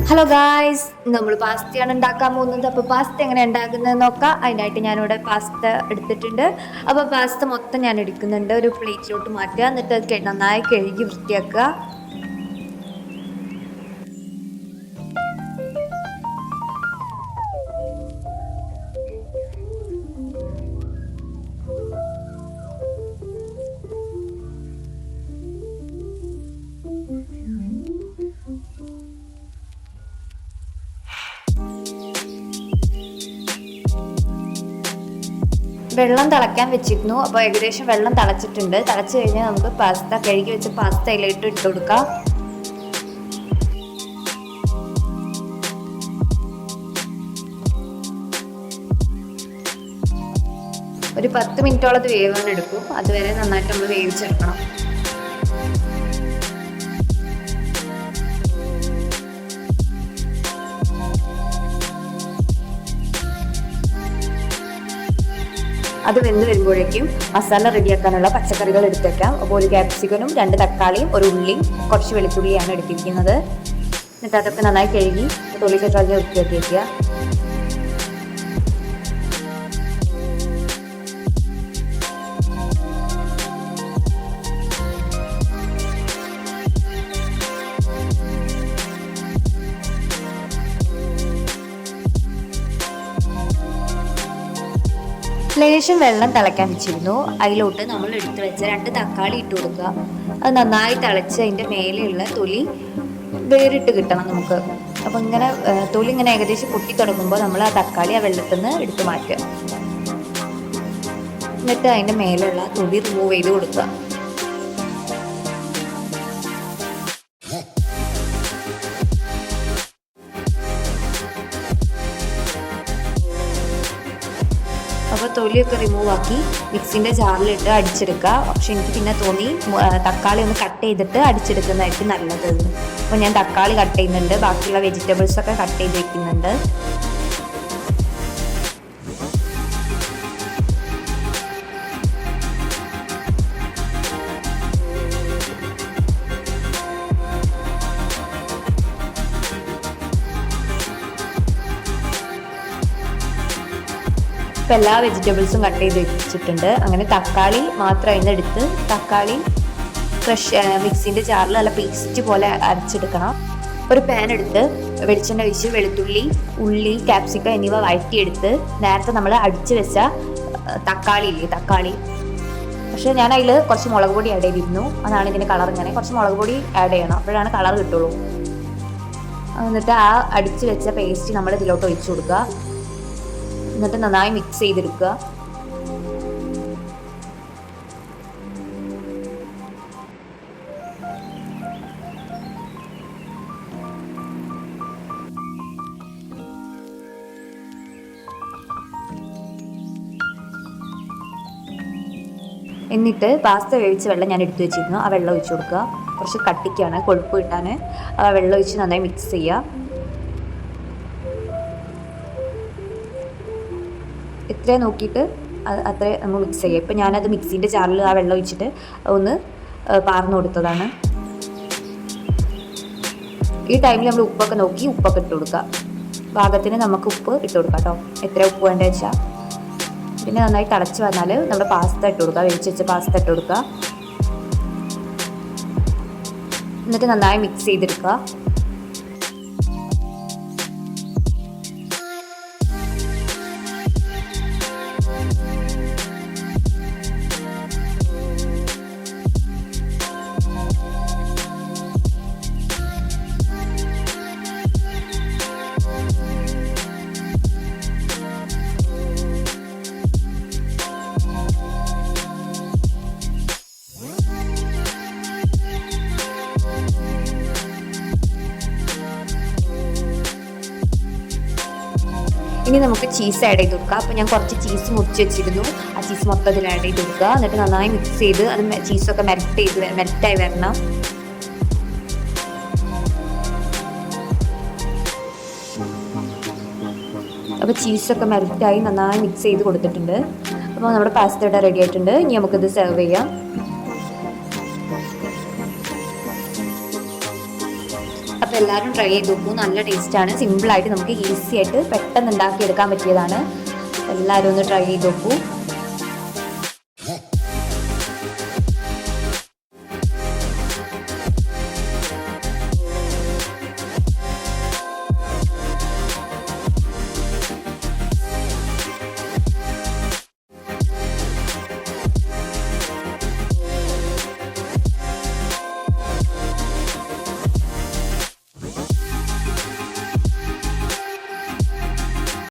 Hello guys, നമ്മൾ പാസ്തയാണ് ഉണ്ടാക്കാൻ പോകുന്നത്. അപ്പോൾ പാസ്ത എങ്ങനെ ഉണ്ടാക്കുന്നത് നോക്കാം. അതിനായിട്ട് ഞാനിവിടെ പാസ്ത എടുത്തിട്ടുണ്ട്. അപ്പോൾ പാസ്ത മൊത്തം ഞാൻ എടുക്കുന്നുണ്ട്, ഒരു പ്ലേറ്റിലോട്ട് മാറ്റുക. എന്നിട്ട് അത് നന്നായി കഴുകി വൃത്തിയാക്കുക. വെള്ളം തിളയ്ക്കാൻ വെച്ചിരുന്നു. അപ്പോൾ ഏകദേശം വെള്ളം തിളച്ചിട്ടുണ്ട്. തിളച്ച് കഴിഞ്ഞാൽ നമുക്ക് പാസ്ത കഴുകി വെച്ച് പാസ്ത അതിലിട്ട് ഇട്ട് കൊടുക്കാം. ഒരു 10 മിനിറ്റോളം അത് വേവാൻ എടുക്കും. അതുവരെ നന്നായിട്ട് നമ്മൾ വേവിച്ചെടുക്കണം. അത് വെന്ത് വരുമ്പോഴേക്കും മസാല റെഡിയാക്കാനുള്ള പച്ചക്കറികൾ എടുത്തേക്കാം. അപ്പോൾ ഒരു ക്യാപ്സിക്കനും 2 തക്കാളിയും ഒരു ഉള്ളിയും കുറച്ച് വെളുത്തുള്ളിയാണ് എടുത്തിരിക്കുന്നത്. എന്നിട്ട് അതൊക്കെ നന്നായി കഴുകി തൊലിയൊക്കെ കളഞ്ഞ് വൃത്തിയാക്കി വയ്ക്കുക. ലേശം വെള്ളം തിളയ്ക്കാൻ വെച്ചിരുന്നു. അതിലോട്ട് നമ്മൾ എടുത്ത് വെച്ച 2 തക്കാളി ഇട്ട് കൊടുക്കുക. അത് നന്നായി തിളച്ച് അതിൻ്റെ മേലെയുള്ള തൊലി വേറിട്ട് കിട്ടണം നമുക്ക്. അപ്പോൾ ഇങ്ങനെ തൊലി ഇങ്ങനെ ഏകദേശം പൊട്ടി തുടങ്ങുമ്പോൾ നമ്മൾ ആ തക്കാളി ആ വെള്ളത്തിൽ നിന്ന് എടുത്ത് മാറ്റുക. എന്നിട്ട് അതിൻ്റെ മേലെയുള്ള തൊലി റിമൂവ് ചെയ്ത് കൊടുക്കുക. അപ്പോൾ തൊലിയൊക്കെ റിമൂവ് ആക്കി മിക്സിൻ്റെ ജാറിലിട്ട് അടിച്ചെടുക്കുക. പക്ഷെ എനിക്ക് പിന്നെ തോന്നി തക്കാളി ഒന്ന് കട്ട് ചെയ്തിട്ട് അടിച്ചെടുക്കുന്നതായിരിക്കും നല്ലത്. അപ്പോൾ ഞാൻ തക്കാളി കട്ട് ചെയ്യുന്നുണ്ട്, ബാക്കിയുള്ള വെജിറ്റബിൾസൊക്കെ കട്ട് ചെയ്ത് വയ്ക്കുന്നുണ്ട്. ഇപ്പോൾ എല്ലാ വെജിറ്റബിൾസും കട്ട് ചെയ്ത് വെച്ചിട്ടുണ്ട്. അങ്ങനെ തക്കാളി മാത്രം അതിൻ്റെ എടുത്ത് തക്കാളി ഫ്രഷ് മിക്സിൻ്റെ ജാറിൽ നല്ല പേസ്റ്റ് പോലെ അരച്ചെടുക്കണം. ഒരു പാൻ എടുത്ത് വെളിച്ചെണ്ണ ഒഴിച്ച് വെളുത്തുള്ളി, ഉള്ളി, ക്യാപ്സിക്കം എന്നിവ വഴറ്റിയെടുത്ത് നേരത്തെ നമ്മൾ അടിച്ച് വെച്ച തക്കാളി പക്ഷേ ഞാൻ അതിൽ കുറച്ച് മുളക് പൊടി ആഡ് ചെയ്തിരുന്നു. അതാണ് ഇതിൻ്റെ കളർ. ഇങ്ങനെ കുറച്ച് മുളക് പൊടി ആഡ് ചെയ്യണം, അപ്പോഴാണ് കളർ കിട്ടുള്ളൂ. എന്നിട്ട് ആ അടിച്ച് വെച്ച പേസ്റ്റ് നമ്മൾ ഇതിലോട്ട് ഒഴിച്ചു കൊടുക്കുക. എന്നിട്ട് നന്നായി മിക്സ് ചെയ്തെടുക്കുക. എന്നിട്ട് പാസ്ത വേവിച്ച വെള്ളം ഞാൻ എടുത്തു വെച്ചിരുന്നു. ആ വെള്ളം ഒഴിച്ചു കൊടുക്കുക. കുറച്ച് കട്ടിക്കാണ്, കൊഴുപ്പ് കിട്ടാൻ. ആ വെള്ളം ഒഴിച്ച് നന്നായി മിക്സ് ചെയ്യുക. എത്ര നോക്കിയിട്ട് അത്ര നമ്മൾ മിക്സ് ചെയ്യുക. ഇപ്പം ഞാനത് മിക്സിൻ്റെ ജാറിൽ ആ വെള്ളം ഒഴിച്ചിട്ട് ഒന്ന് പാർന്നു കൊടുത്തതാണ്. ഈ ടൈമിൽ നമ്മൾ ഉപ്പൊക്കെ നോക്കി ഉപ്പൊക്കെ ഇട്ട് കൊടുക്കുക. പാകത്തിന് നമുക്ക് ഉപ്പ് ഇട്ട് കൊടുക്കാം കേട്ടോ, എത്ര ഉപ്പ് വേണ്ടത് വെച്ചാൽ. പിന്നെ നന്നായി തിളച്ച് വന്നാൽ നമ്മുടെ പാസ്ത ഇട്ട് കൊടുക്കുക, വേവിച്ച് വെച്ച പാസ്ത ഇട്ട് കൊടുക്കുക. എന്നിട്ട് നന്നായി മിക്സ് ചെയ്തെടുക്കുക. ഇനി നമുക്ക് ചീസ് ആഡ് ചെയ്ത് കൊടുക്കാം. അപ്പോൾ ഞാൻ കുറച്ച് ചീസ് മുറിച്ച് വെച്ചിരുന്നു. ആ ചീസ് മൊത്തത്തിൽ ആഡ് ചെയ്ത് കൊടുക്കുക. എന്നിട്ട് നന്നായി മിക്സ് ചെയ്ത് അത് ചീസൊക്കെ മെൽറ്റായി വരണം. അപ്പോൾ ചീസൊക്കെ മെൽറ്റായി നന്നായി മിക്സ് ചെയ്ത് കൊടുത്തിട്ടുണ്ട്. അപ്പോൾ നമ്മുടെ പാസ്ത ഇവിടെ റെഡി ആയിട്ടുണ്ട്. ഇനി നമുക്കിത് സെർവ് ചെയ്യാം. അപ്പോൾ എല്ലാവരും ട്രൈ ചെയ്ത് നോക്കൂ. നല്ല ടേസ്റ്റാണ്. സിമ്പിളായിട്ട് നമുക്ക് ഈസി ആയിട്ട് പെട്ടെന്ന് ഉണ്ടാക്കിയെടുക്കാൻ പറ്റിയതാണ്. എല്ലാവരും ഒന്ന് ട്രൈ ചെയ്ത് നോക്കൂ.